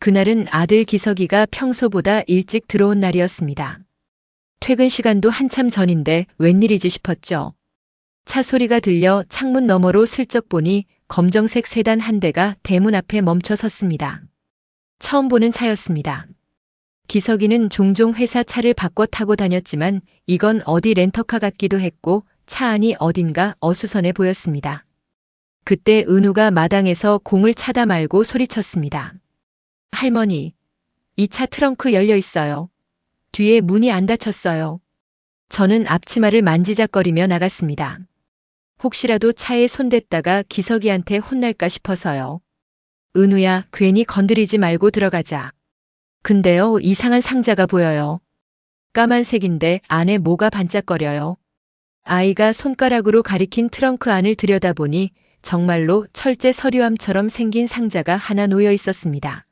그날은 아들 기석이가 평소보다 일찍 들어온 날이었습니다. 퇴근 시간도 한참 전인데 웬일이지 싶었죠. 차 소리가 들려 창문 너머로 슬쩍 보니 검정색 세단 한 대가 대문 앞에 멈춰 섰습니다. 처음 보는 차였습니다. 기석이는 종종 회사 차를 바꿔 타고 다녔지만 이건 어디 렌터카 같기도 했고 차 안이 어딘가 어수선해 보였습니다. 그때 은우가 마당에서 공을 차다 말고 소리쳤습니다. 할머니, 이 차 트렁크 열려 있어요. 뒤에 문이 안 닫혔어요. 저는 앞치마를 만지작거리며 나갔습니다. 혹시라도 차에 손댔다가 기석이한테 혼날까 싶어서요. 은우야, 괜히 건드리지 말고 들어가자. 근데요, 이상한 상자가 보여요. 까만색인데 안에 뭐가 반짝거려요. 아이가 손가락으로 가리킨 트렁크 안을 들여다보니 정말로 철제 서류함처럼 생긴 상자가 하나 놓여 있었습니다.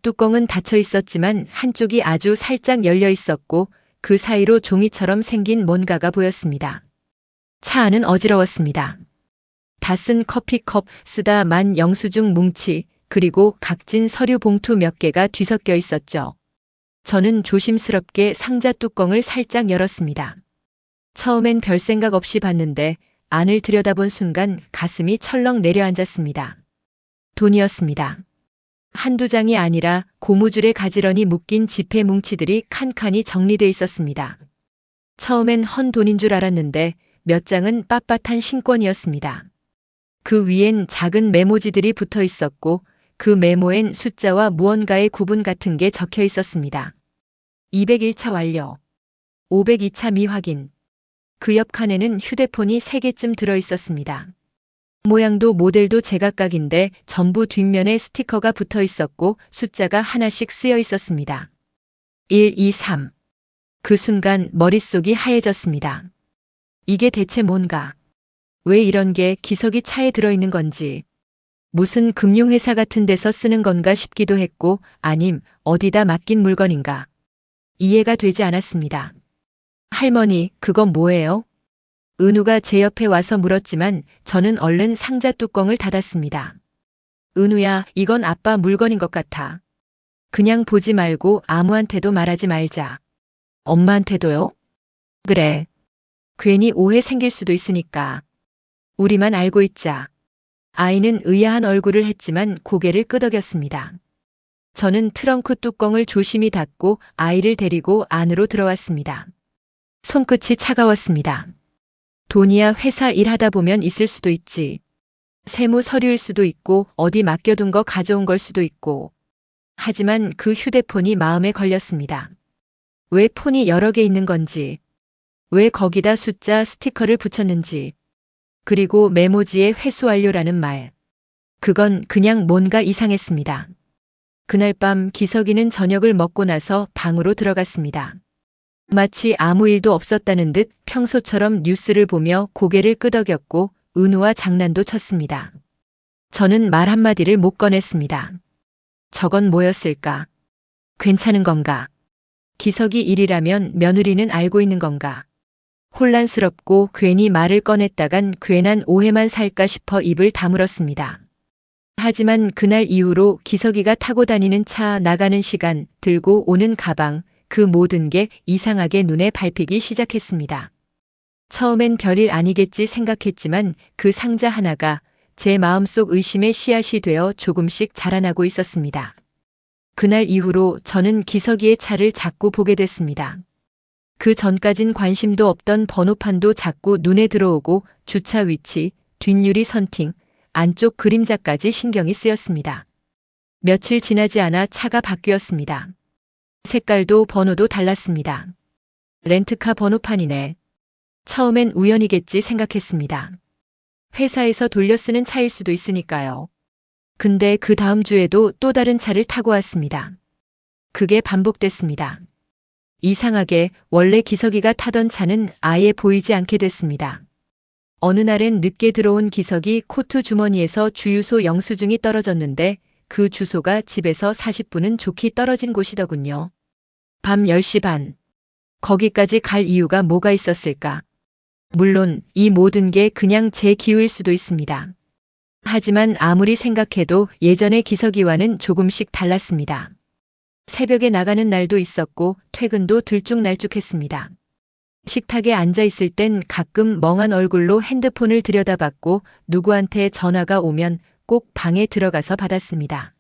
뚜껑은 닫혀 있었지만 한쪽이 아주 살짝 열려 있었고 그 사이로 종이처럼 생긴 뭔가가 보였습니다. 차 안은 어지러웠습니다. 다 쓴 커피컵, 쓰다 만 영수증 뭉치, 그리고 각진 서류 봉투 몇 개가 뒤섞여 있었죠. 저는 조심스럽게 상자 뚜껑을 살짝 열었습니다. 처음엔 별 생각 없이 봤는데 안을 들여다본 순간 가슴이 철렁 내려앉았습니다. 돈이었습니다. 한두 장이 아니라 고무줄에 가지런히 묶인 지폐 뭉치들이 칸칸이 정리돼 있었습니다. 처음엔 헌 돈인 줄 알았는데 몇 장은 빳빳한 신권이었습니다. 그 위엔 작은 메모지들이 붙어 있었고 그 메모엔 숫자와 무언가의 구분 같은 게 적혀 있었습니다. 201차 완료. 502차 미확인. 그 옆 칸에는 휴대폰이 3개쯤 들어 있었습니다. 모양도 모델도 제각각인데 전부 뒷면에 스티커가 붙어 있었고 숫자가 하나씩 쓰여 있었습니다. 1, 2, 3. 그 순간 머릿속이 하얘졌습니다. 이게 대체 뭔가? 왜 이런 게 기석이 차에 들어있는 건지. 무슨 금융회사 같은 데서 쓰는 건가 싶기도 했고 아님 어디다 맡긴 물건인가. 이해가 되지 않았습니다. 할머니, 그건 뭐예요? 은우가 제 옆에 와서 물었지만 저는 얼른 상자 뚜껑을 닫았습니다. 은우야, 이건 아빠 물건인 것 같아. 그냥 보지 말고 아무한테도 말하지 말자. 엄마한테도요? 그래. 괜히 오해 생길 수도 있으니까. 우리만 알고 있자. 아이는 의아한 얼굴을 했지만 고개를 끄덕였습니다. 저는 트렁크 뚜껑을 조심히 닫고 아이를 데리고 안으로 들어왔습니다. 손끝이 차가웠습니다. 돈이야 회사 일하다 보면 있을 수도 있지. 세무 서류일 수도 있고 어디 맡겨둔 거 가져온 걸 수도 있고. 하지만 그 휴대폰이 마음에 걸렸습니다. 왜 폰이 여러 개 있는 건지. 왜 거기다 숫자 스티커를 붙였는지. 그리고 메모지에 회수 완료라는 말. 그건 그냥 뭔가 이상했습니다. 그날 밤 기석이는 저녁을 먹고 나서 방으로 들어갔습니다. 마치 아무 일도 없었다는 듯 평소처럼 뉴스를 보며 고개를 끄덕였고 은우와 장난도 쳤습니다. 저는 말 한마디를 못 꺼냈습니다. 저건 뭐였을까? 괜찮은 건가? 기석이 일이라면 며느리는 알고 있는 건가? 혼란스럽고 괜히 말을 꺼냈다간 괜한 오해만 살까 싶어 입을 다물었습니다. 하지만 그날 이후로 기석이가 타고 다니는 차, 나가는 시간, 들고 오는 가방, 그 모든 게 이상하게 눈에 밟히기 시작했습니다. 처음엔 별일 아니겠지 생각했지만 그 상자 하나가 제 마음속 의심의 씨앗이 되어 조금씩 자라나고 있었습니다. 그날 이후로 저는 기석이의 차를 자꾸 보게 됐습니다. 그 전까진 관심도 없던 번호판도 자꾸 눈에 들어오고 주차 위치, 뒷유리 선팅, 안쪽 그림자까지 신경이 쓰였습니다. 며칠 지나지 않아 차가 바뀌었습니다. 색깔도 번호도 달랐습니다. 렌트카 번호판이네. 처음엔 우연이겠지 생각했습니다. 회사에서 돌려 쓰는 차일 수도 있으니까요. 근데 그 다음 주에도 또 다른 차를 타고 왔습니다. 그게 반복됐습니다. 이상하게 원래 기석이가 타던 차는 아예 보이지 않게 됐습니다. 어느 날엔 늦게 들어온 기석이 코트 주머니에서 주유소 영수증이 떨어졌는데 그 주소가 집에서 40분은 좋게 떨어진 곳이더군요. 밤 10시 반. 거기까지 갈 이유가 뭐가 있었을까? 물론 이 모든 게 그냥 제 기우일 수도 있습니다. 하지만 아무리 생각해도 예전의 기석이와는 조금씩 달랐습니다. 새벽에 나가는 날도 있었고 퇴근도 들쭉날쭉했습니다. 식탁에 앉아 있을 땐 가끔 멍한 얼굴로 핸드폰을 들여다봤고 누구한테 전화가 오면 꼭 방에 들어가서 받았습니다.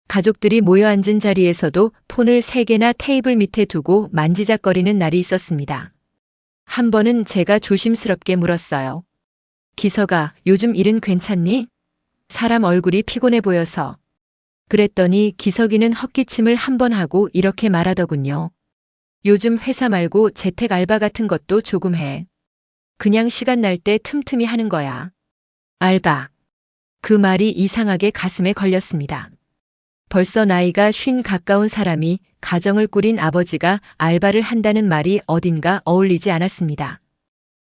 가족들이 모여 앉은 자리에서도 폰을 3개나 테이블 밑에 두고 만지작거리는 날이 있었습니다. 한 번은 제가 조심스럽게 물었어요. 기석아, 요즘 일은 괜찮니? 사람 얼굴이 피곤해 보여서. 그랬더니 기석이는 헛기침을 한 번 하고 이렇게 말하더군요. 요즘 회사 말고 재택 알바 같은 것도 조금 해. 그냥 시간 날 때 틈틈이 하는 거야. 알바. 그 말이 이상하게 가슴에 걸렸습니다. 벌써 나이가 50 가까운 사람이 가정을 꾸린 아버지가 알바를 한다는 말이 어딘가 어울리지 않았습니다.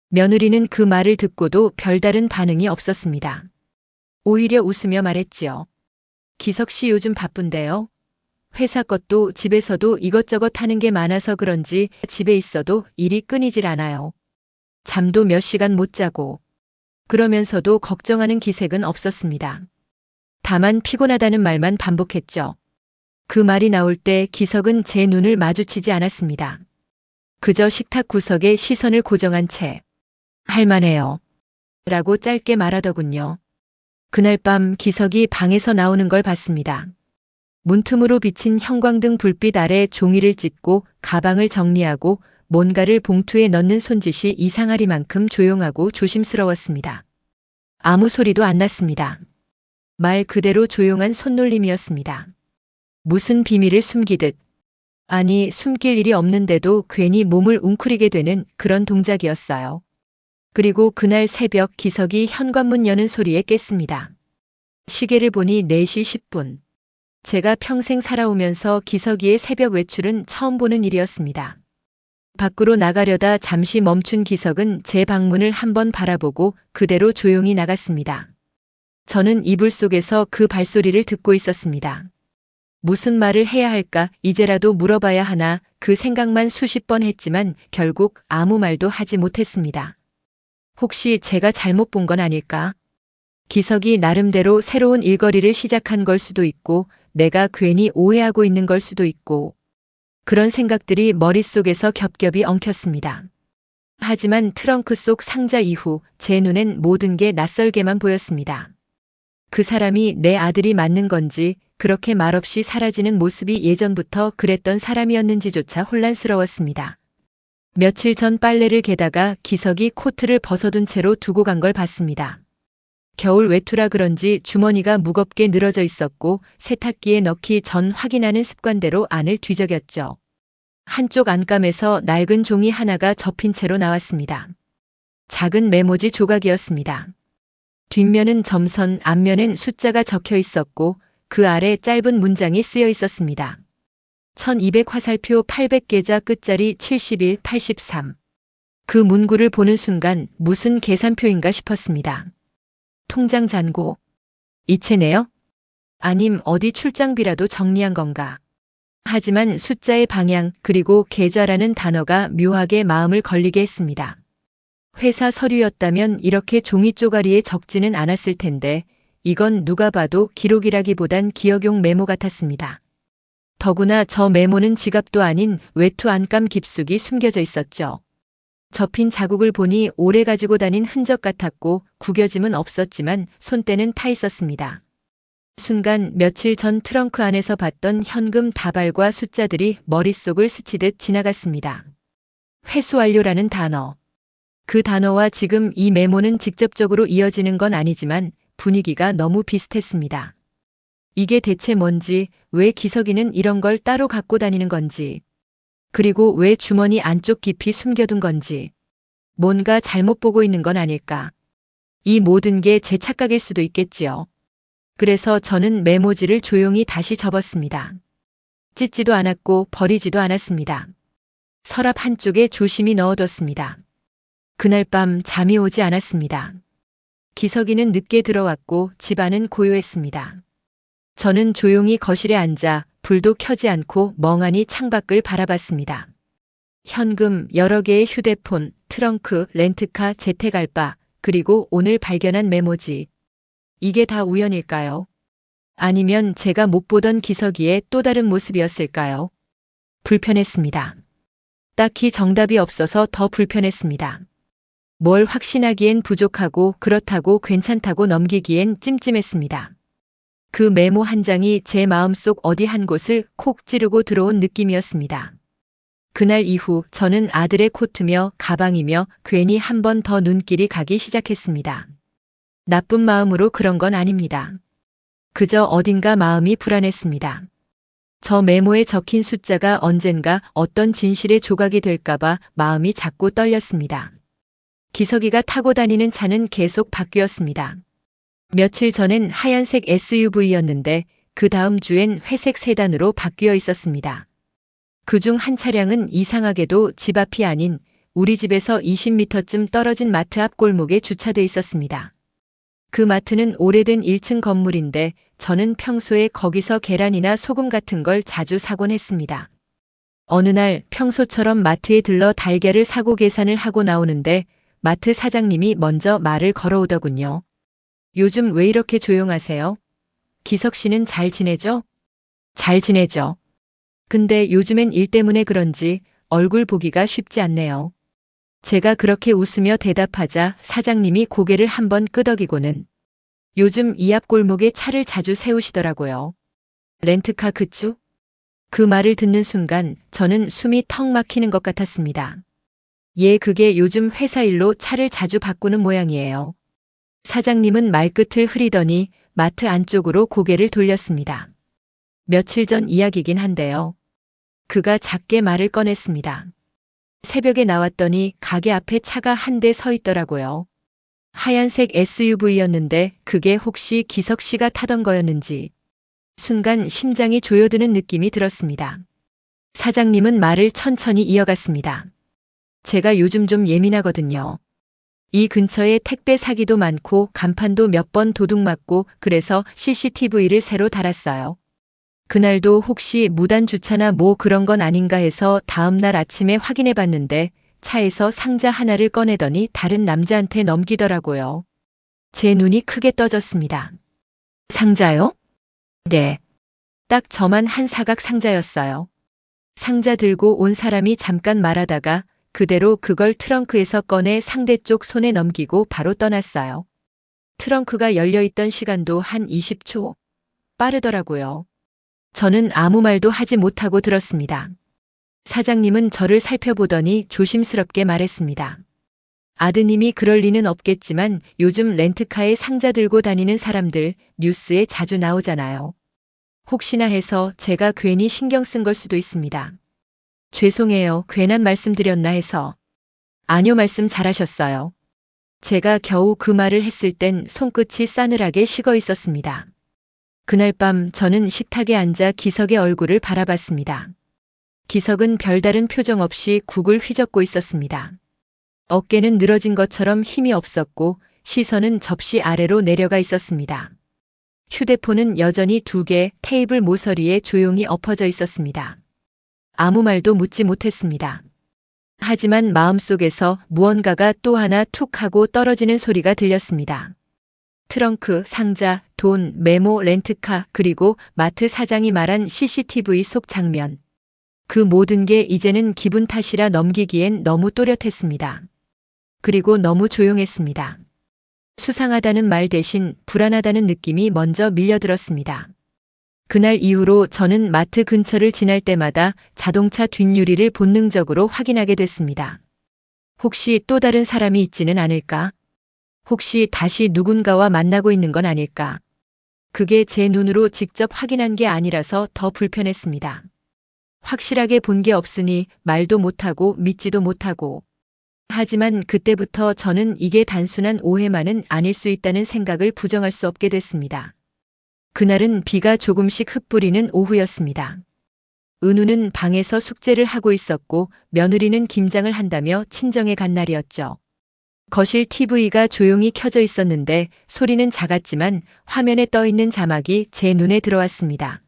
며느리는 그 말을 듣고도 별다른 반응이 없었습니다. 오히려 웃으며 말했지요. 기석 씨 요즘 바쁜데요? 회사 것도 집에서도 이것저것 하는 게 많아서 그런지 집에 있어도 일이 끊이질 않아요. 잠도 몇 시간 못 자고. 그러면서도 걱정하는 기색은 없었습니다. 다만 피곤하다는 말만 반복했죠. 그 말이 나올 때 기석은 제 눈을 마주치지 않았습니다. 그저 식탁 구석에 시선을 고정한 채 할만해요. 라고 짧게 말하더군요. 그날 밤 기석이 방에서 나오는 걸 봤습니다. 문틈으로 비친 형광등 불빛 아래 종이를 찢고 가방을 정리하고 뭔가를 봉투에 넣는 손짓이 이상하리만큼 조용하고 조심스러웠습니다. 아무 소리도 안 났습니다. 말 그대로 조용한 손놀림이었습니다. 무슨 비밀을 숨기듯, 아니 숨길 일이 없는데도 괜히 몸을 웅크리게 되는 그런 동작이었어요. 그리고 그날 새벽 기석이 현관문 여는 소리에 깼습니다. 시계를 보니 4시 10분. 제가 평생 살아오면서 기석이의 새벽 외출은 처음 보는 일이었습니다. 밖으로 나가려다 잠시 멈춘 기석은 제 방문을 한번 바라보고 그대로 조용히 나갔습니다. 저는 이불 속에서 그 발소리를 듣고 있었습니다. 무슨 말을 해야 할까, 이제라도 물어봐야 하나, 그 생각만 수십 번 했지만 결국 아무 말도 하지 못했습니다. 혹시 제가 잘못 본 건 아닐까? 기석이 나름대로 새로운 일거리를 시작한 걸 수도 있고, 내가 괜히 오해하고 있는 걸 수도 있고, 그런 생각들이 머릿속에서 겹겹이 엉켰습니다. 하지만 트렁크 속 상자 이후 제 눈엔 모든 게 낯설게만 보였습니다. 그 사람이 내 아들이 맞는 건지, 그렇게 말없이 사라지는 모습이 예전부터 그랬던 사람이었는지조차 혼란스러웠습니다. 며칠 전 빨래를 개다가 기석이 코트를 벗어둔 채로 두고 간 걸 봤습니다. 겨울 외투라 그런지 주머니가 무겁게 늘어져 있었고 세탁기에 넣기 전 확인하는 습관대로 안을 뒤적였죠. 한쪽 안감에서 낡은 종이 하나가 접힌 채로 나왔습니다. 작은 메모지 조각이었습니다. 뒷면은 점선, 앞면엔 숫자가 적혀 있었고 그 아래 짧은 문장이 쓰여 있었습니다. 1200 화살표 800계좌 끝자리 71, 83. 그 문구를 보는 순간 무슨 계산표인가 싶었습니다. 통장 잔고. 이체네요? 아님 어디 출장비라도 정리한 건가? 하지만 숫자의 방향 그리고 계좌라는 단어가 묘하게 마음을 걸리게 했습니다. 회사 서류였다면 이렇게 종이 쪼가리에 적지는 않았을 텐데 이건 누가 봐도 기록이라기보단 기억용 메모 같았습니다. 더구나 저 메모는 지갑도 아닌 외투 안감 깊숙이 숨겨져 있었죠. 접힌 자국을 보니 오래 가지고 다닌 흔적 같았고 구겨짐은 없었지만 손때는 타 있었습니다. 순간 며칠 전 트렁크 안에서 봤던 현금 다발과 숫자들이 머릿속을 스치듯 지나갔습니다. 회수 완료라는 단어. 그 단어와 지금 이 메모는 직접적으로 이어지는 건 아니지만 분위기가 너무 비슷했습니다. 이게 대체 뭔지, 왜 기석이는 이런 걸 따로 갖고 다니는 건지, 그리고 왜 주머니 안쪽 깊이 숨겨둔 건지, 뭔가 잘못 보고 있는 건 아닐까. 이 모든 게 제 착각일 수도 있겠지요. 그래서 저는 메모지를 조용히 다시 접었습니다. 찢지도 않았고 버리지도 않았습니다. 서랍 한쪽에 조심히 넣어뒀습니다. 그날 밤 잠이 오지 않았습니다. 기석이는 늦게 들어왔고 집안은 고요했습니다. 저는 조용히 거실에 앉아 불도 켜지 않고 멍하니 창밖을 바라봤습니다. 현금, 여러 개의 휴대폰, 트렁크, 렌트카, 재택 알바, 그리고 오늘 발견한 메모지. 이게 다 우연일까요? 아니면 제가 못 보던 기석이의 또 다른 모습이었을까요? 불편했습니다. 딱히 정답이 없어서 더 불편했습니다. 뭘 확신하기엔 부족하고 그렇다고 괜찮다고 넘기기엔 찜찜했습니다. 그 메모 한 장이 제 마음속 어디 한 곳을 콕 찌르고 들어온 느낌이었습니다. 그날 이후 저는 아들의 코트며 가방이며 괜히 한 번 더 눈길이 가기 시작했습니다. 나쁜 마음으로 그런 건 아닙니다. 그저 어딘가 마음이 불안했습니다. 저 메모에 적힌 숫자가 언젠가 어떤 진실의 조각이 될까봐 마음이 자꾸 떨렸습니다. 기석이가 타고 다니는 차는 계속 바뀌었습니다. 며칠 전엔 하얀색 SUV였는데 그 다음 주엔 회색 세단으로 바뀌어 있었습니다. 그중 한 차량은 이상하게도 집 앞이 아닌 우리 집에서 20m쯤 떨어진 마트 앞 골목에 주차돼 있었습니다. 그 마트는 오래된 1층 건물인데 저는 평소에 거기서 계란이나 소금 같은 걸 자주 사곤 했습니다. 어느 날 평소처럼 마트에 들러 달걀을 사고 계산을 하고 나오는데 마트 사장님이 먼저 말을 걸어오더군요. 요즘 왜 이렇게 조용하세요? 기석 씨는 잘 지내죠? 잘 지내죠. 근데 요즘엔 일 때문에 그런지 얼굴 보기가 쉽지 않네요. 제가 그렇게 웃으며 대답하자 사장님이 고개를 한번 끄덕이고는 요즘 이 앞 골목에 차를 자주 세우시더라고요. 렌트카 그쪽? 그 말을 듣는 순간 저는 숨이 턱 막히는 것 같았습니다. 예, 그게 요즘 회사 일로 차를 자주 바꾸는 모양이에요. 사장님은 말끝을 흐리더니 마트 안쪽으로 고개를 돌렸습니다. 며칠 전 이야기긴 한데요. 그가 작게 말을 꺼냈습니다. 새벽에 나왔더니 가게 앞에 차가 한 대 서 있더라고요. 하얀색 SUV였는데 그게 혹시 기석 씨가 타던 거였는지 순간 심장이 조여드는 느낌이 들었습니다. 사장님은 말을 천천히 이어갔습니다. 제가 요즘 좀 예민하거든요. 이 근처에 택배 사기도 많고 간판도 몇 번 도둑 맞고 그래서 CCTV를 새로 달았어요. 그날도 혹시 무단 주차나 뭐 그런 건 아닌가 해서 다음날 아침에 확인해 봤는데 차에서 상자 하나를 꺼내더니 다른 남자한테 넘기더라고요. 제 눈이 크게 떠졌습니다. 상자요? 네. 딱 저만 한 사각 상자였어요. 상자 들고 온 사람이 잠깐 말하다가 그대로 그걸 트렁크에서 꺼내 상대쪽 손에 넘기고 바로 떠났어요. 트렁크가 열려있던 시간도 한 20초. 빠르더라고요. 저는 아무 말도 하지 못하고 들었습니다. 사장님은 저를 살펴보더니 조심스럽게 말했습니다. 아드님이 그럴 리는 없겠지만 요즘 렌트카에 상자 들고 다니는 사람들 뉴스에 자주 나오잖아요. 혹시나 해서 제가 괜히 신경 쓴 걸 수도 있습니다. 죄송해요. 괜한 말씀 드렸나 해서. 아니요, 말씀 잘하셨어요. 제가 겨우 그 말을 했을 땐 손끝이 싸늘하게 식어 있었습니다. 그날 밤 저는 식탁에 앉아 기석의 얼굴을 바라봤습니다. 기석은 별다른 표정 없이 국을 휘젓고 있었습니다. 어깨는 늘어진 것처럼 힘이 없었고 시선은 접시 아래로 내려가 있었습니다. 휴대폰은 여전히 2개 테이블 모서리에 조용히 엎어져 있었습니다. 아무 말도 묻지 못했습니다. 하지만 마음속에서 무언가가 또 하나 툭 하고 떨어지는 소리가 들렸습니다. 트렁크, 상자, 돈, 메모, 렌트카, 그리고 마트 사장이 말한 CCTV 속 장면. 그 모든 게 이제는 기분 탓이라 넘기기엔 너무 또렷했습니다. 그리고 너무 조용했습니다. 수상하다는 말 대신 불안하다는 느낌이 먼저 밀려들었습니다. 그날 이후로 저는 마트 근처를 지날 때마다 자동차 뒷유리를 본능적으로 확인하게 됐습니다. 혹시 또 다른 사람이 있지는 않을까? 혹시 다시 누군가와 만나고 있는 건 아닐까? 그게 제 눈으로 직접 확인한 게 아니라서 더 불편했습니다. 확실하게 본 게 없으니 말도 못하고 믿지도 못하고. 하지만 그때부터 저는 이게 단순한 오해만은 아닐 수 있다는 생각을 부정할 수 없게 됐습니다. 그날은 비가 조금씩 흩뿌리는 오후였습니다. 은우는 방에서 숙제를 하고 있었고 며느리는 김장을 한다며 친정에 간 날이었죠. 거실 TV가 조용히 켜져 있었는데 소리는 작았지만 화면에 떠 있는 자막이 제 눈에 들어왔습니다.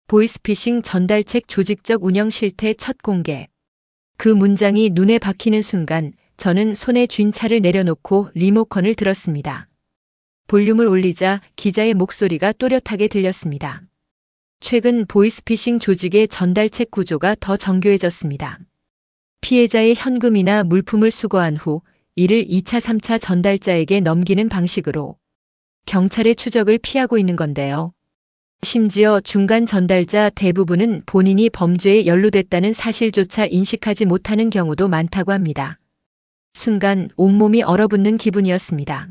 보이스피싱 전달책 조직적 운영 실태 첫 공개. 그 문장이 눈에 박히는 순간 저는 손에 쥔 차를 내려놓고 리모컨을 들었습니다. 볼륨을 올리자 기자의 목소리가 또렷하게 들렸습니다. 최근 보이스피싱 조직의 전달책 구조가 더 정교해졌습니다. 피해자의 현금이나 물품을 수거한 후 이를 2차, 3차 전달자에게 넘기는 방식으로 경찰의 추적을 피하고 있는 건데요. 심지어 중간 전달자 대부분은 본인이 범죄에 연루됐다는 사실조차 인식하지 못하는 경우도 많다고 합니다. 순간 온몸이 얼어붙는 기분이었습니다.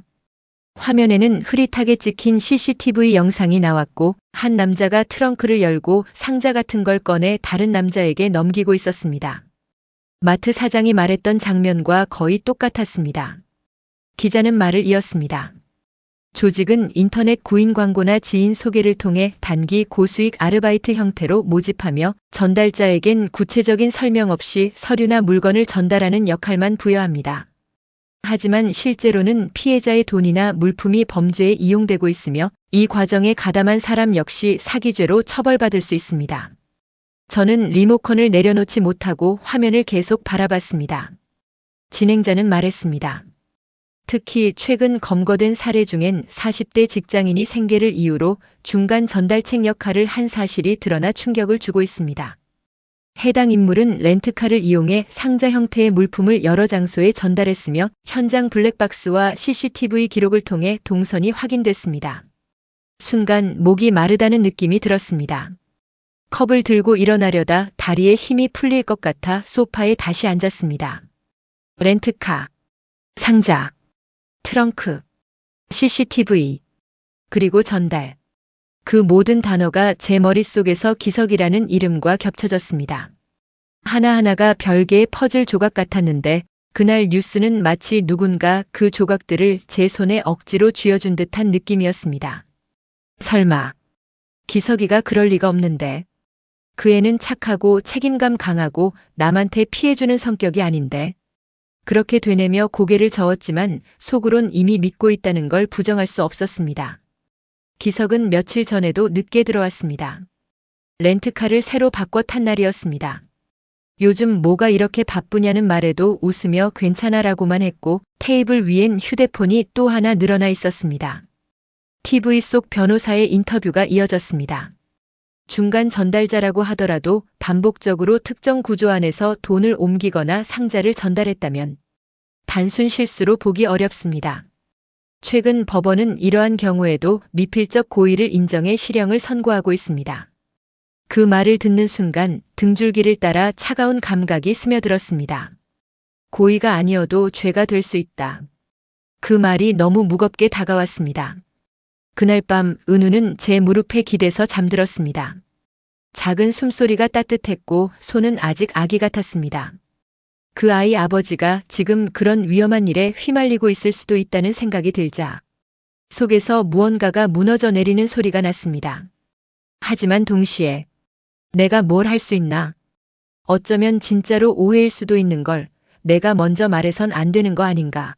화면에는 흐릿하게 찍힌 CCTV 영상이 나왔고 한 남자가 트렁크를 열고 상자 같은 걸 꺼내 다른 남자에게 넘기고 있었습니다. 마트 사장이 말했던 장면과 거의 똑같았습니다. 기자는 말을 이었습니다. 조직은 인터넷 구인 광고나 지인 소개를 통해 단기 고수익 아르바이트 형태로 모집하며 전달자에겐 구체적인 설명 없이 서류나 물건을 전달하는 역할만 부여합니다. 하지만 실제로는 피해자의 돈이나 물품이 범죄에 이용되고 있으며 이 과정에 가담한 사람 역시 사기죄로 처벌받을 수 있습니다. 저는 리모컨을 내려놓지 못하고 화면을 계속 바라봤습니다. 진행자는 말했습니다. 특히 최근 검거된 사례 중엔 40대 직장인이 생계를 이유로 중간 전달책 역할을 한 사실이 드러나 충격을 주고 있습니다. 해당 인물은 렌트카를 이용해 상자 형태의 물품을 여러 장소에 전달했으며 현장 블랙박스와 CCTV 기록을 통해 동선이 확인됐습니다. 순간 목이 마르다는 느낌이 들었습니다. 컵을 들고 일어나려다 다리에 힘이 풀릴 것 같아 소파에 다시 앉았습니다. 렌트카, 상자, 트렁크, CCTV, 그리고 전달. 그 모든 단어가 제 머릿속에서 기석이라는 이름과 겹쳐졌습니다. 하나하나가 별개의 퍼즐 조각 같았는데 그날 뉴스는 마치 누군가 그 조각들을 제 손에 억지로 쥐어준 듯한 느낌이었습니다. 설마 기석이가 그럴 리가 없는데. 그 애는 착하고 책임감 강하고 남한테 피해주는 성격이 아닌데. 그렇게 되뇌며 고개를 저었지만 속으론 이미 믿고 있다는 걸 부정할 수 없었습니다. 기석은 며칠 전에도 늦게 들어왔습니다. 렌트카를 새로 바꿔 탄 날이었습니다. 요즘 뭐가 이렇게 바쁘냐는 말에도 웃으며 괜찮아라고만 했고 테이블 위엔 휴대폰이 또 하나 늘어나 있었습니다. TV 속 변호사의 인터뷰가 이어졌습니다. 중간 전달자라고 하더라도 반복적으로 특정 구조 안에서 돈을 옮기거나 상자를 전달했다면 단순 실수로 보기 어렵습니다. 최근 법원은 이러한 경우에도 미필적 고의를 인정해 실형을 선고하고 있습니다. 그 말을 듣는 순간 등줄기를 따라 차가운 감각이 스며들었습니다. 고의가 아니어도 죄가 될 수 있다. 그 말이 너무 무겁게 다가왔습니다. 그날 밤 은우는 제 무릎에 기대서 잠들었습니다. 작은 숨소리가 따뜻했고 손은 아직 아기 같았습니다. 그 아이 아버지가 지금 그런 위험한 일에 휘말리고 있을 수도 있다는 생각이 들자 속에서 무언가가 무너져 내리는 소리가 났습니다. 하지만 동시에 내가 뭘 할 수 있나? 어쩌면 진짜로 오해일 수도 있는 걸 내가 먼저 말해선 안 되는 거 아닌가?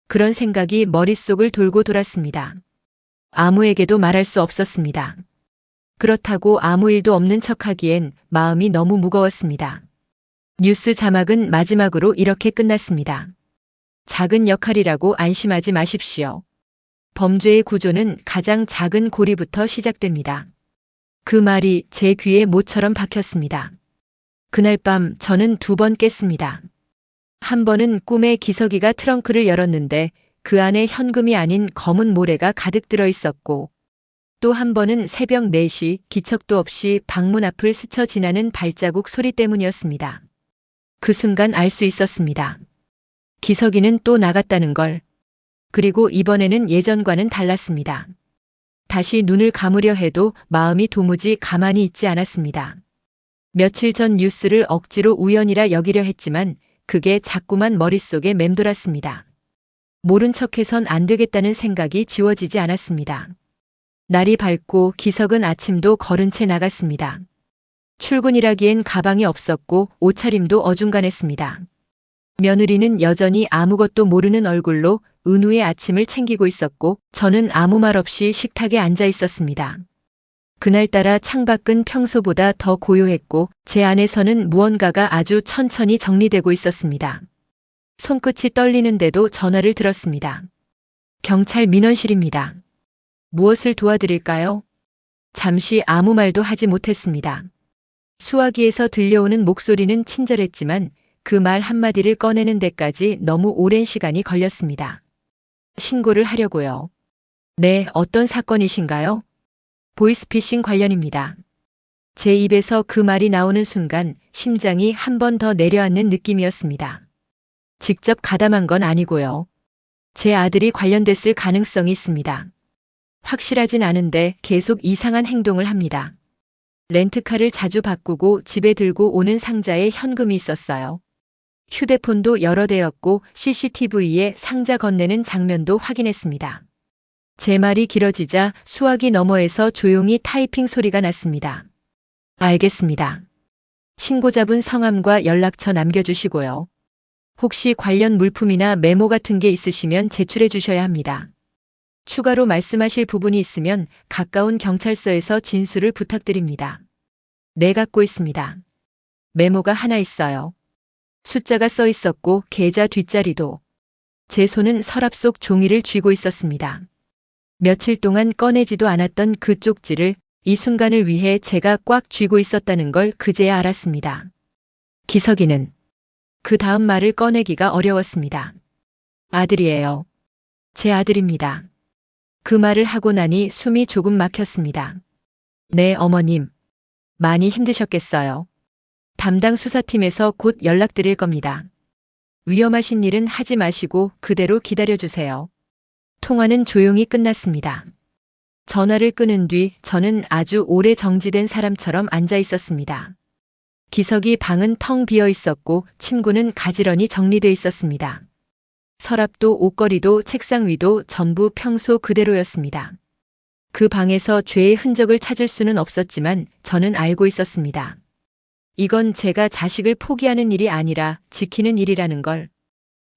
그런 생각이 머릿속을 돌고 돌았습니다. 아무에게도 말할 수 없었습니다. 그렇다고 아무 일도 없는 척하기엔 마음이 너무 무거웠습니다. 뉴스 자막은 마지막으로 이렇게 끝났습니다. 작은 역할이라고 안심하지 마십시오. 범죄의 구조는 가장 작은 고리부터 시작됩니다. 그 말이 제 귀에 모처럼 박혔습니다. 그날 밤 저는 2번 깼습니다. 한 번은 꿈에 기석이가 트렁크를 열었는데 그 안에 현금이 아닌 검은 모래가 가득 들어 있었고 또 한 번은 새벽 4시 기척도 없이 방문 앞을 스쳐 지나는 발자국 소리 때문이었습니다. 그 순간 알 수 있었습니다. 기석이는 또 나갔다는 걸. 그리고 이번에는 예전과는 달랐습니다. 다시 눈을 감으려 해도 마음이 도무지 가만히 있지 않았습니다. 며칠 전 뉴스를 억지로 우연이라 여기려 했지만 그게 자꾸만 머릿속에 맴돌았습니다. 모른 척해선 안 되겠다는 생각이 지워지지 않았습니다. 날이 밝고 기석은 아침도 걸은 채 나갔습니다. 출근이라기엔 가방이 없었고 옷차림도 어중간했습니다. 며느리는 여전히 아무것도 모르는 얼굴로 은우의 아침을 챙기고 있었고 저는 아무 말 없이 식탁에 앉아 있었습니다. 그날따라 창밖은 평소보다 더 고요했고 제 안에서는 무언가가 아주 천천히 정리되고 있었습니다. 손끝이 떨리는데도 전화를 들었습니다. 경찰 민원실입니다. 무엇을 도와드릴까요? 잠시 아무 말도 하지 못했습니다. 수화기에서 들려오는 목소리는 친절했지만 그 말 한마디를 꺼내는 데까지 너무 오랜 시간이 걸렸습니다. 신고를 하려고요. 네, 어떤 사건이신가요? 보이스피싱 관련입니다. 제 입에서 그 말이 나오는 순간 심장이 한 번 더 내려앉는 느낌이었습니다. 직접 가담한 건 아니고요. 제 아들이 관련됐을 가능성이 있습니다. 확실하진 않은데 계속 이상한 행동을 합니다. 렌트카를 자주 바꾸고 집에 들고 오는 상자에 현금이 있었어요. 휴대폰도 여러 대였고 CCTV에 상자 건네는 장면도 확인했습니다. 제 말이 길어지자 수화기 너머에서 조용히 타이핑 소리가 났습니다. 알겠습니다. 신고자분 성함과 연락처 남겨주시고요. 혹시 관련 물품이나 메모 같은 게 있으시면 제출해 주셔야 합니다. 추가로 말씀하실 부분이 있으면 가까운 경찰서에서 진술을 부탁드립니다. 네, 갖고 있습니다. 메모가 하나 있어요. 숫자가 써 있었고 계좌 뒷자리도. 제 손은 서랍 속 종이를 쥐고 있었습니다. 며칠 동안 꺼내지도 않았던 그 쪽지를 이 순간을 위해 제가 꽉 쥐고 있었다는 걸 그제야 알았습니다. 기석이는 그 다음 말을 꺼내기가 어려웠습니다. 아들이에요. 제 아들입니다. 그 말을 하고 나니 숨이 조금 막혔습니다. 네, 어머님. 많이 힘드셨겠어요. 담당 수사팀에서 곧 연락드릴 겁니다. 위험하신 일은 하지 마시고 그대로 기다려주세요. 통화는 조용히 끝났습니다. 전화를 끊은 뒤 저는 아주 오래 정지된 사람처럼 앉아 있었습니다. 기석이 방은 텅 비어 있었고 침구는 가지런히 정리돼 있었습니다. 서랍도 옷걸이도 책상 위도 전부 평소 그대로였습니다. 그 방에서 죄의 흔적을 찾을 수는 없었지만 저는 알고 있었습니다. 이건 제가 자식을 포기하는 일이 아니라 지키는 일이라는 걸.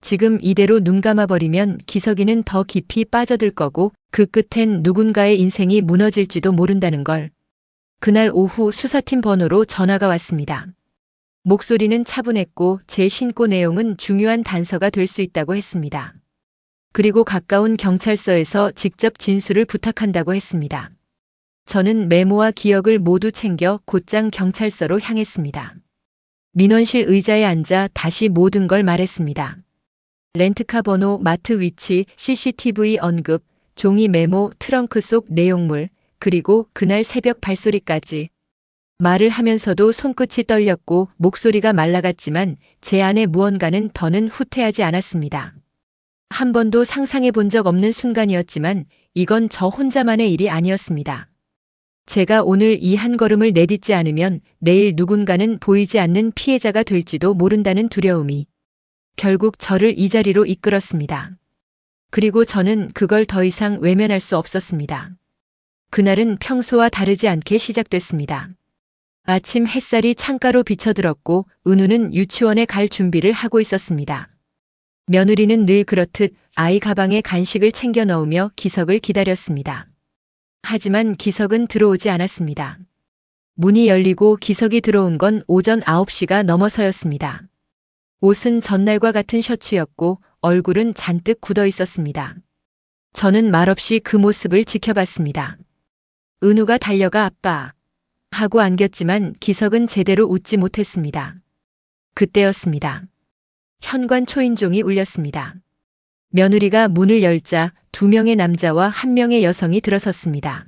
지금 이대로 눈 감아버리면 기석이는 더 깊이 빠져들 거고 그 끝엔 누군가의 인생이 무너질지도 모른다는 걸. 그날 오후 수사팀 번호로 전화가 왔습니다. 목소리는 차분했고 제 신고 내용은 중요한 단서가 될 수 있다고 했습니다. 그리고 가까운 경찰서에서 직접 진술을 부탁한다고 했습니다. 저는 메모와 기억을 모두 챙겨 곧장 경찰서로 향했습니다. 민원실 의자에 앉아 다시 모든 걸 말했습니다. 렌트카 번호, 마트 위치, CCTV 언급, 종이 메모, 트렁크 속 내용물, 그리고 그날 새벽 발소리까지. 말을 하면서도 손끝이 떨렸고 목소리가 말라갔지만 제 안에 무언가는 더는 후퇴하지 않았습니다. 한 번도 상상해 본 적 없는 순간이었지만 이건 저 혼자만의 일이 아니었습니다. 제가 오늘 이 한 걸음을 내딛지 않으면 내일 누군가는 보이지 않는 피해자가 될지도 모른다는 두려움이 결국 저를 이 자리로 이끌었습니다. 그리고 저는 그걸 더 이상 외면할 수 없었습니다. 그날은 평소와 다르지 않게 시작됐습니다. 아침 햇살이 창가로 비쳐들었고 은우는 유치원에 갈 준비를 하고 있었습니다. 며느리는 늘 그렇듯 아이 가방에 간식을 챙겨 넣으며 기석을 기다렸습니다. 하지만 기석은 들어오지 않았습니다. 문이 열리고 기석이 들어온 건 오전 9시가 넘어서였습니다. 옷은 전날과 같은 셔츠였고 얼굴은 잔뜩 굳어 있었습니다. 저는 말없이 그 모습을 지켜봤습니다. 은우가 달려가 아빠 하고 안겼지만 기석은 제대로 웃지 못했습니다. 그때였습니다. 현관 초인종이 울렸습니다. 며느리가 문을 열자 2명의 남자와 1명의 여성이 들어섰습니다.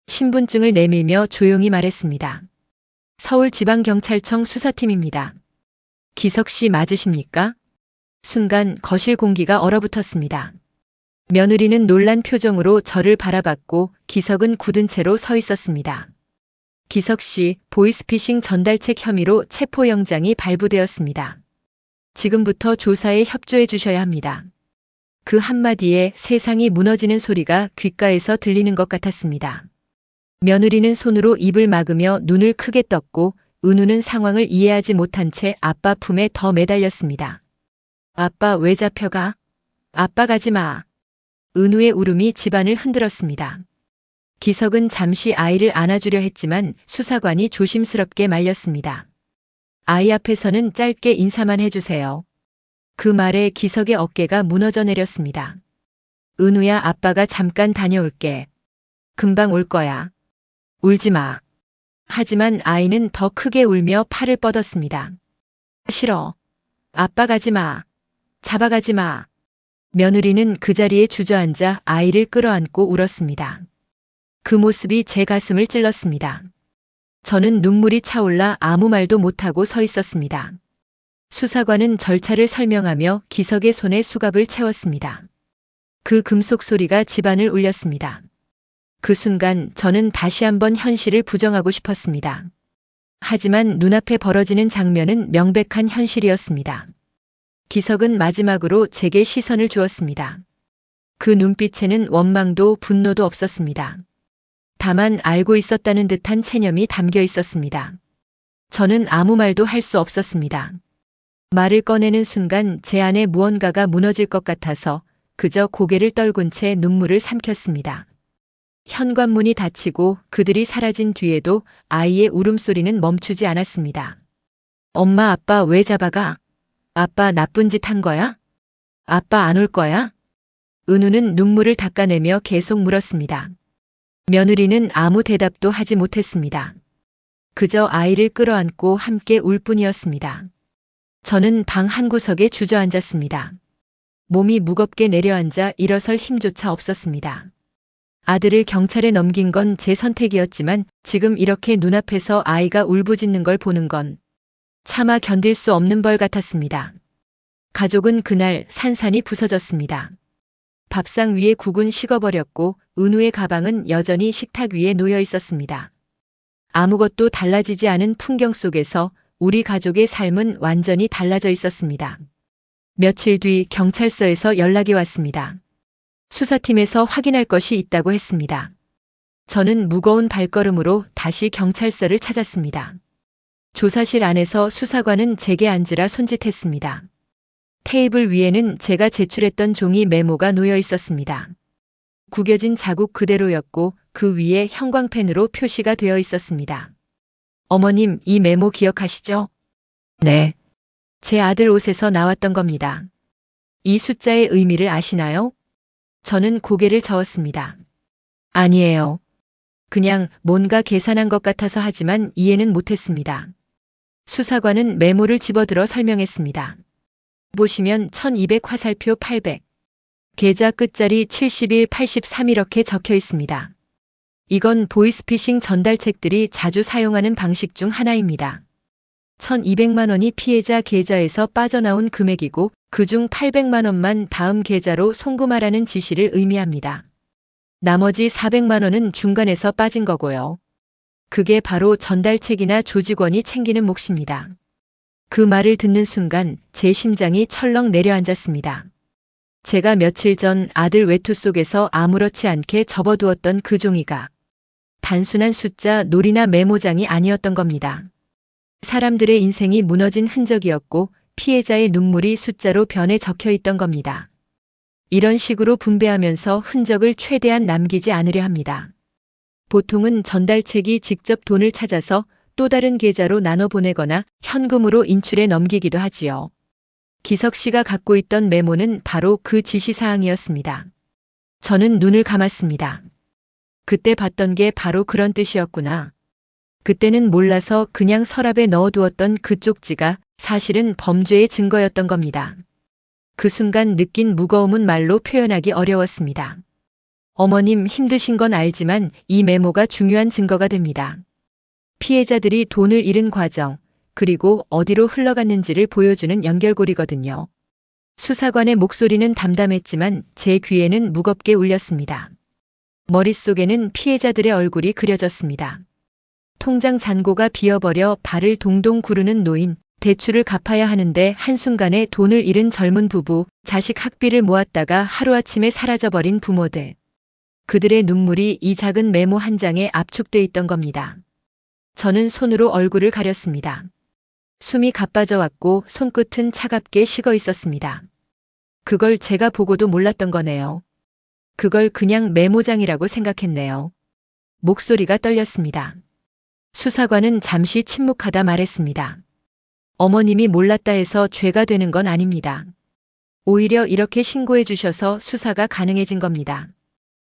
신분증을 내밀며 조용히 말했습니다. 서울지방경찰청 수사팀입니다. 기석 씨 맞으십니까? 순간 거실 공기가 얼어붙었습니다. 며느리는 놀란 표정으로 저를 바라봤고 기석은 굳은 채로 서 있었습니다. 기석 씨, 보이스피싱 전달책 혐의로 체포영장이 발부되었습니다. 지금부터 조사에 협조해 주셔야 합니다. 그 한마디에 세상이 무너지는 소리가 귓가에서 들리는 것 같았습니다. 며느리는 손으로 입을 막으며 눈을 크게 떴고 은우는 상황을 이해하지 못한 채 아빠 품에 더 매달렸습니다. 아빠 왜 잡혀가? 아빠 가지 마. 은우의 울음이 집안을 흔들었습니다. 기석은 잠시 아이를 안아주려 했지만 수사관이 조심스럽게 말렸습니다. 아이 앞에서는 짧게 인사만 해주세요. 그 말에 기석의 어깨가 무너져 내렸습니다. 은우야, 아빠가 잠깐 다녀올게. 금방 올 거야. 울지 마. 하지만 아이는 더 크게 울며 팔을 뻗었습니다. 싫어. 아빠 가지 마. 잡아가지 마. 며느리는 그 자리에 주저앉아 아이를 끌어안고 울었습니다. 그 모습이 제 가슴을 찔렀습니다. 저는 눈물이 차올라 아무 말도 못하고 서 있었습니다. 수사관은 절차를 설명하며 기석의 손에 수갑을 채웠습니다. 그 금속 소리가 집안을 울렸습니다. 그 순간 저는 다시 한번 현실을 부정하고 싶었습니다. 하지만 눈앞에 벌어지는 장면은 명백한 현실이었습니다. 기석은 마지막으로 제게 시선을 주었습니다. 그 눈빛에는 원망도 분노도 없었습니다. 다만 알고 있었다는 듯한 체념이 담겨 있었습니다. 저는 아무 말도 할 수 없었습니다. 말을 꺼내는 순간 제 안에 무언가가 무너질 것 같아서 그저 고개를 떨군 채 눈물을 삼켰습니다. 현관문이 닫히고 그들이 사라진 뒤에도 아이의 울음소리는 멈추지 않았습니다. 엄마, 아빠 왜 잡아가? 아빠 나쁜 짓 한 거야? 아빠 안 올 거야? 은우는 눈물을 닦아내며 계속 물었습니다. 며느리는 아무 대답도 하지 못했습니다. 그저 아이를 끌어안고 함께 울 뿐이었습니다. 저는 방 한구석에 주저앉았습니다. 몸이 무겁게 내려앉아 일어설 힘조차 없었습니다. 아들을 경찰에 넘긴 건 제 선택이었지만 지금 이렇게 눈앞에서 아이가 울부짖는 걸 보는 건 차마 견딜 수 없는 벌 같았습니다. 가족은 그날 산산이 부서졌습니다. 밥상 위에 국은 식어버렸고 은우의 가방은 여전히 식탁 위에 놓여 있었습니다. 아무것도 달라지지 않은 풍경 속에서 우리 가족의 삶은 완전히 달라져 있었습니다. 며칠 뒤 경찰서에서 연락이 왔습니다. 수사팀에서 확인할 것이 있다고 했습니다. 저는 무거운 발걸음으로 다시 경찰서를 찾았습니다. 조사실 안에서 수사관은 제게 앉으라 손짓했습니다. 테이블 위에는 제가 제출했던 종이 메모가 놓여 있었습니다. 구겨진 자국 그대로였고 그 위에 형광펜으로 표시가 되어 있었습니다. 어머님, 이 메모 기억하시죠? 네. 제 아들 옷에서 나왔던 겁니다. 이 숫자의 의미를 아시나요? 저는 고개를 저었습니다. 아니에요. 그냥 뭔가 계산한 것 같아서 하지만 이해는 못했습니다. 수사관은 메모를 집어들어 설명했습니다. 보시면 1200 화살표 800. 계좌 끝자리 71, 83 이렇게 적혀 있습니다. 이건 보이스피싱 전달책들이 자주 사용하는 방식 중 하나입니다. 1200만 원이 피해자 계좌에서 빠져나온 금액이고 그중 800만 원만 다음 계좌로 송금하라는 지시를 의미합니다. 나머지 400만 원은 중간에서 빠진 거고요. 그게 바로 전달책이나 조직원이 챙기는 몫입니다. 그 말을 듣는 순간 제 심장이 철렁 내려앉았습니다. 제가 며칠 전 아들 외투 속에서 아무렇지 않게 접어두었던 그 종이가 단순한 숫자 놀이나 메모장이 아니었던 겁니다. 사람들의 인생이 무너진 흔적이었고 피해자의 눈물이 숫자로 변해 적혀 있던 겁니다. 이런 식으로 분배하면서 흔적을 최대한 남기지 않으려 합니다. 보통은 전달책이 직접 돈을 찾아서 또 다른 계좌로 나눠 보내거나 현금으로 인출해 넘기기도 하지요. 기석 씨가 갖고 있던 메모는 바로 그 지시사항이었습니다. 저는 눈을 감았습니다. 그때 봤던 게 바로 그런 뜻이었구나. 그때는 몰라서 그냥 서랍에 넣어두었던 그 쪽지가 사실은 범죄의 증거였던 겁니다. 그 순간 느낀 무거움은 말로 표현하기 어려웠습니다. 어머님, 힘드신 건 알지만 이 메모가 중요한 증거가 됩니다. 피해자들이 돈을 잃은 과정, 그리고 어디로 흘러갔는지를 보여주는 연결고리거든요. 수사관의 목소리는 담담했지만 제 귀에는 무겁게 울렸습니다. 머릿속에는 피해자들의 얼굴이 그려졌습니다. 통장 잔고가 비어버려 발을 동동 구르는 노인, 대출을 갚아야 하는데 한순간에 돈을 잃은 젊은 부부, 자식 학비를 모았다가 하루아침에 사라져버린 부모들. 그들의 눈물이 이 작은 메모 한 장에 압축돼 있던 겁니다. 저는 손으로 얼굴을 가렸습니다. 숨이 가빠져 왔고 손끝은 차갑게 식어 있었습니다. 그걸 제가 보고도 몰랐던 거네요. 그걸 그냥 메모장이라고 생각했네요. 목소리가 떨렸습니다. 수사관은 잠시 침묵하다 말했습니다. 어머님이 몰랐다 해서 죄가 되는 건 아닙니다. 오히려 이렇게 신고해 주셔서 수사가 가능해진 겁니다.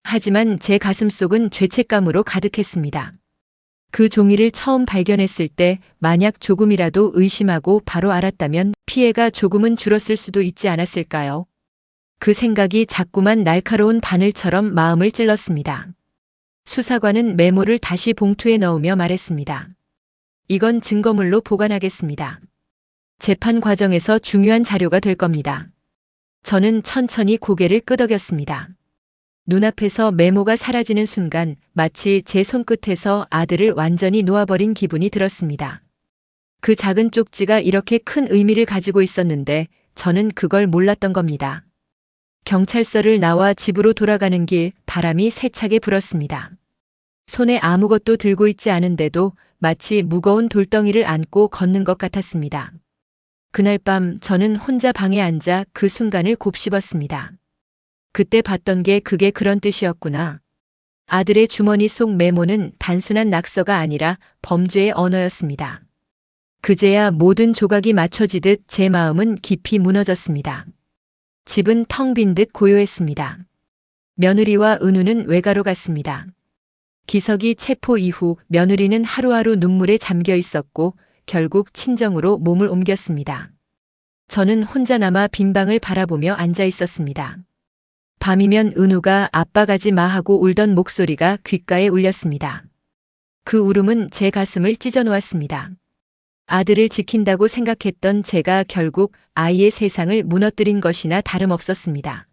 하지만 제 가슴속은 죄책감으로 가득했습니다. 그 종이를 처음 발견했을 때 만약 조금이라도 의심하고 바로 알았다면 피해가 조금은 줄었을 수도 있지 않았을까요? 그 생각이 자꾸만 날카로운 바늘처럼 마음을 찔렀습니다. 수사관은 메모를 다시 봉투에 넣으며 말했습니다. 이건 증거물로 보관하겠습니다. 재판 과정에서 중요한 자료가 될 겁니다. 저는 천천히 고개를 끄덕였습니다. 눈앞에서 메모가 사라지는 순간 마치 제 손끝에서 아들을 완전히 놓아버린 기분이 들었습니다. 그 작은 쪽지가 이렇게 큰 의미를 가지고 있었는데 저는 그걸 몰랐던 겁니다. 경찰서를 나와 집으로 돌아가는 길 바람이 세차게 불었습니다. 손에 아무것도 들고 있지 않은데도 마치 무거운 돌덩이를 안고 걷는 것 같았습니다. 그날 밤 저는 혼자 방에 앉아 그 순간을 곱씹었습니다. 그때 봤던 게 그게 그런 뜻이었구나. 아들의 주머니 속 메모는 단순한 낙서가 아니라 범죄의 언어였습니다. 그제야 모든 조각이 맞춰지듯 제 마음은 깊이 무너졌습니다. 집은 텅 빈 듯 고요했습니다. 며느리와 은우는 외가로 갔습니다. 기석이 체포 이후 며느리는 하루하루 눈물에 잠겨 있었고 결국 친정으로 몸을 옮겼습니다. 저는 혼자 남아 빈 방을 바라보며 앉아 있었습니다. 밤이면 은우가 아빠 가지 마 하고 울던 목소리가 귓가에 울렸습니다. 그 울음은 제 가슴을 찢어 놓았습니다. 아들을 지킨다고 생각했던 제가 결국 아이의 세상을 무너뜨린 것이나 다름없었습니다.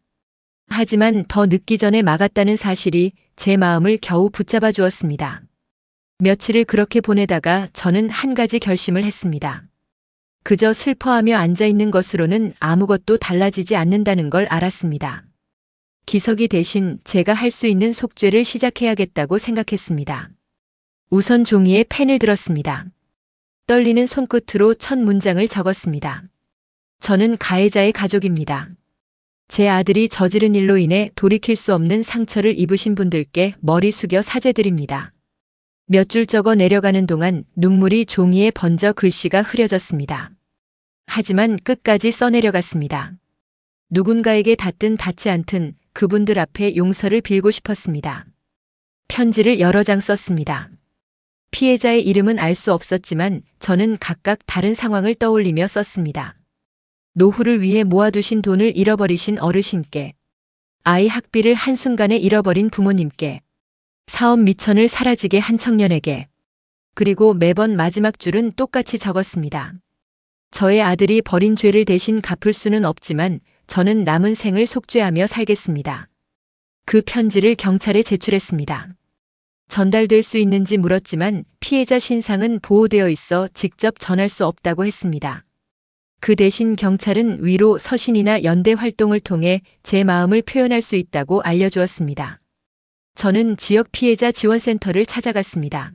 하지만 더 늦기 전에 막았다는 사실이 제 마음을 겨우 붙잡아 주었습니다. 며칠을 그렇게 보내다가 저는 한 가지 결심을 했습니다. 그저 슬퍼하며 앉아 있는 것으로는 아무것도 달라지지 않는다는 걸 알았습니다. 기석이 대신 제가 할 수 있는 속죄를 시작해야겠다고 생각했습니다. 우선 종이에 펜을 들었습니다. 떨리는 손끝으로 첫 문장을 적었습니다. 저는 가해자의 가족입니다. 제 아들이 저지른 일로 인해 돌이킬 수 없는 상처를 입으신 분들께 머리 숙여 사죄드립니다. 몇 줄 적어 내려가는 동안 눈물이 종이에 번져 글씨가 흐려졌습니다. 하지만 끝까지 써내려갔습니다. 누군가에게 닿든 닿지 않든 그분들 앞에 용서를 빌고 싶었습니다. 편지를 여러 장 썼습니다. 피해자의 이름은 알 수 없었지만 저는 각각 다른 상황을 떠올리며 썼습니다. 노후를 위해 모아두신 돈을 잃어버리신 어르신께, 아이 학비를 한순간에 잃어버린 부모님께, 사업 미천을 사라지게 한 청년에게, 그리고 매번 마지막 줄은 똑같이 적었습니다. 저의 아들이 벌인 죄를 대신 갚을 수는 없지만 저는 남은 생을 속죄하며 살겠습니다. 그 편지를 경찰에 제출했습니다. 전달될 수 있는지 물었지만 피해자 신상은 보호되어 있어 직접 전할 수 없다고 했습니다. 그 대신 경찰은 위로 서신이나 연대 활동을 통해 제 마음을 표현할 수 있다고 알려주었습니다. 저는 지역 피해자 지원센터를 찾아갔습니다.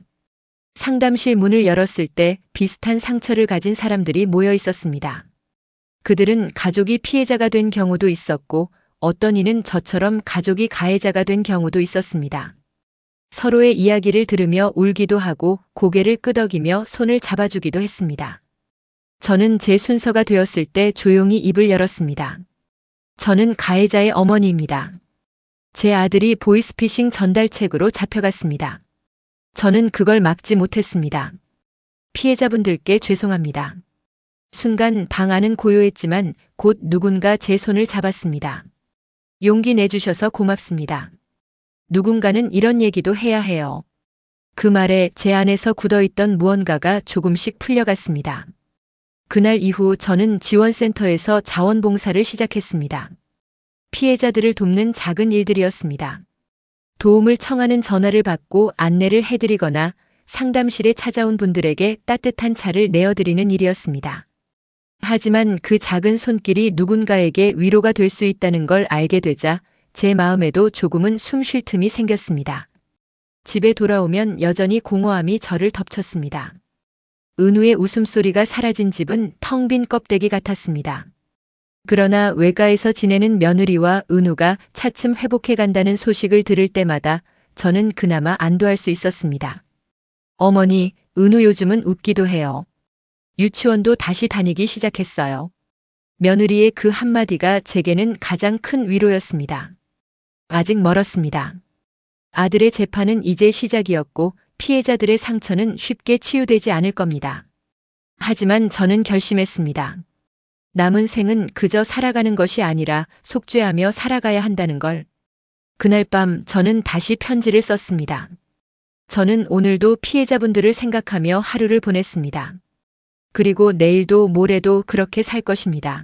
상담실 문을 열었을 때 비슷한 상처를 가진 사람들이 모여 있었습니다. 그들은 가족이 피해자가 된 경우도 있었고 어떤 이는 저처럼 가족이 가해자가 된 경우도 있었습니다. 서로의 이야기를 들으며 울기도 하고 고개를 끄덕이며 손을 잡아주기도 했습니다. 저는 제 순서가 되었을 때 조용히 입을 열었습니다. 저는 가해자의 어머니입니다. 제 아들이 보이스피싱 전달책으로 잡혀갔습니다. 저는 그걸 막지 못했습니다. 피해자분들께 죄송합니다. 순간 방 안은 고요했지만 곧 누군가 제 손을 잡았습니다. 용기 내주셔서 고맙습니다. 누군가는 이런 얘기도 해야 해요. 그 말에 제 안에서 굳어있던 무언가가 조금씩 풀려갔습니다. 그날 이후 저는 지원센터에서 자원봉사를 시작했습니다. 피해자들을 돕는 작은 일들이었습니다. 도움을 청하는 전화를 받고 안내를 해드리거나 상담실에 찾아온 분들에게 따뜻한 차를 내어드리는 일이었습니다. 하지만 그 작은 손길이 누군가에게 위로가 될 수 있다는 걸 알게 되자 제 마음에도 조금은 숨 쉴 틈이 생겼습니다. 집에 돌아오면 여전히 공허함이 저를 덮쳤습니다. 은우의 웃음소리가 사라진 집은 텅 빈 껍데기 같았습니다. 그러나 외가에서 지내는 며느리와 은우가 차츰 회복해 간다는 소식을 들을 때마다 저는 그나마 안도할 수 있었습니다. 어머니, 은우 요즘은 웃기도 해요. 유치원도 다시 다니기 시작했어요. 며느리의 그 한마디가 제게는 가장 큰 위로였습니다. 아직 멀었습니다. 아들의 재판은 이제 시작이었고 피해자들의 상처는 쉽게 치유되지 않을 겁니다. 하지만 저는 결심했습니다. 남은 생은 그저 살아가는 것이 아니라 속죄하며 살아가야 한다는 걸. 그날 밤 저는 다시 편지를 썼습니다. 저는 오늘도 피해자분들을 생각하며 하루를 보냈습니다. 그리고 내일도 모레도 그렇게 살 것입니다.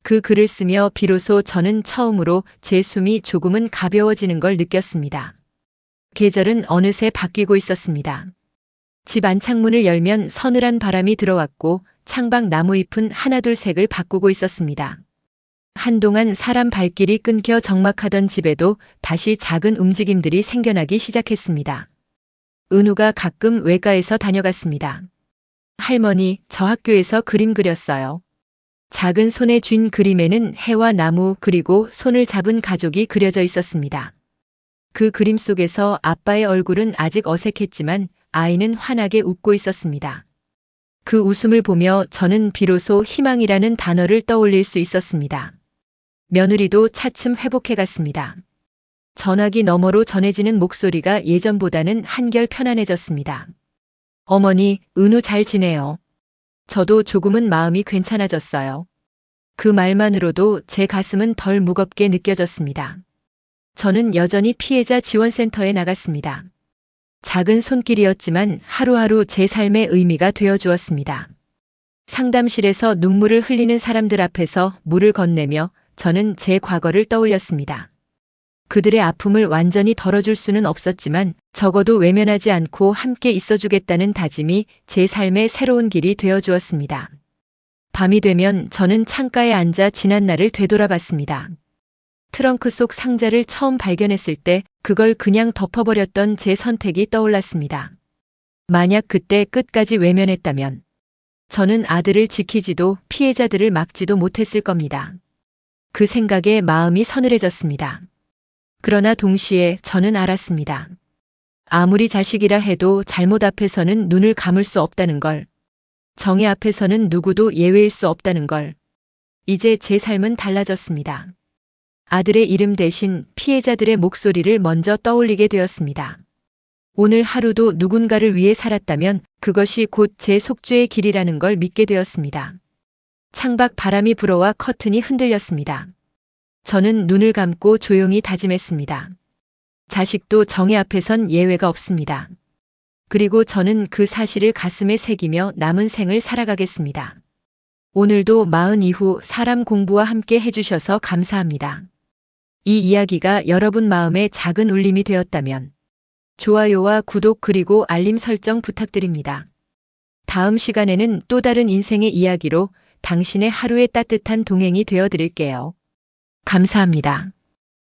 그 글을 쓰며 비로소 저는 처음으로 제 숨이 조금은 가벼워지는 걸 느꼈습니다. 계절은 어느새 바뀌고 있었습니다. 집 안창문을 열면 서늘한 바람이 들어왔고 창밖 나무잎은 하나둘 색을 바꾸고 있었습니다. 한동안 사람 발길이 끊겨 적막하던 집에도 다시 작은 움직임들이 생겨나기 시작했습니다. 은우가 가끔 외가에서 다녀갔습니다. 할머니, 저 학교에서 그림 그렸어요. 작은 손에 쥔 그림에는 해와 나무 그리고 손을 잡은 가족이 그려져 있었습니다. 그 그림 속에서 아빠의 얼굴은 아직 어색했지만 아이는 환하게 웃고 있었습니다. 그 웃음을 보며 저는 비로소 희망이라는 단어를 떠올릴 수 있었습니다. 며느리도 차츰 회복해 갔습니다. 전화기 너머로 전해지는 목소리가 예전보다는 한결 편안해졌습니다. 어머니, 은우 잘 지내요. 저도 조금은 마음이 괜찮아졌어요. 그 말만으로도 제 가슴은 덜 무겁게 느껴졌습니다. 저는 여전히 피해자 지원센터에 나갔습니다. 작은 손길이었지만 하루하루 제 삶의 의미가 되어 주었습니다. 상담실에서 눈물을 흘리는 사람들 앞에서 물을 건네며 저는 제 과거를 떠올렸습니다. 그들의 아픔을 완전히 덜어줄 수는 없었지만 적어도 외면하지 않고 함께 있어주겠다는 다짐이 제 삶의 새로운 길이 되어 주었습니다. 밤이 되면 저는 창가에 앉아 지난 날을 되돌아봤습니다. 트렁크 속 상자를 처음 발견했을 때 그걸 그냥 덮어버렸던 제 선택이 떠올랐습니다. 만약 그때 끝까지 외면했다면 저는 아들을 지키지도 피해자들을 막지도 못했을 겁니다. 그 생각에 마음이 서늘해졌습니다. 그러나 동시에 저는 알았습니다. 아무리 자식이라 해도 잘못 앞에서는 눈을 감을 수 없다는 걸. 정의 앞에서는 누구도 예외일 수 없다는 걸. 이제 제 삶은 달라졌습니다. 아들의 이름 대신 피해자들의 목소리를 먼저 떠올리게 되었습니다. 오늘 하루도 누군가를 위해 살았다면 그것이 곧 제 속죄의 길이라는 걸 믿게 되었습니다. 창밖 바람이 불어와 커튼이 흔들렸습니다. 저는 눈을 감고 조용히 다짐했습니다. 자식도 정의 앞에선 예외가 없습니다. 그리고 저는 그 사실을 가슴에 새기며 남은 생을 살아가겠습니다. 오늘도 마흔 이후 사람 공부와 함께 해주셔서 감사합니다. 이 이야기가 여러분 마음에 작은 울림이 되었다면 좋아요와 구독 그리고 알림 설정 부탁드립니다. 다음 시간에는 또 다른 인생의 이야기로 당신의 하루의 따뜻한 동행이 되어 드릴게요. 감사합니다.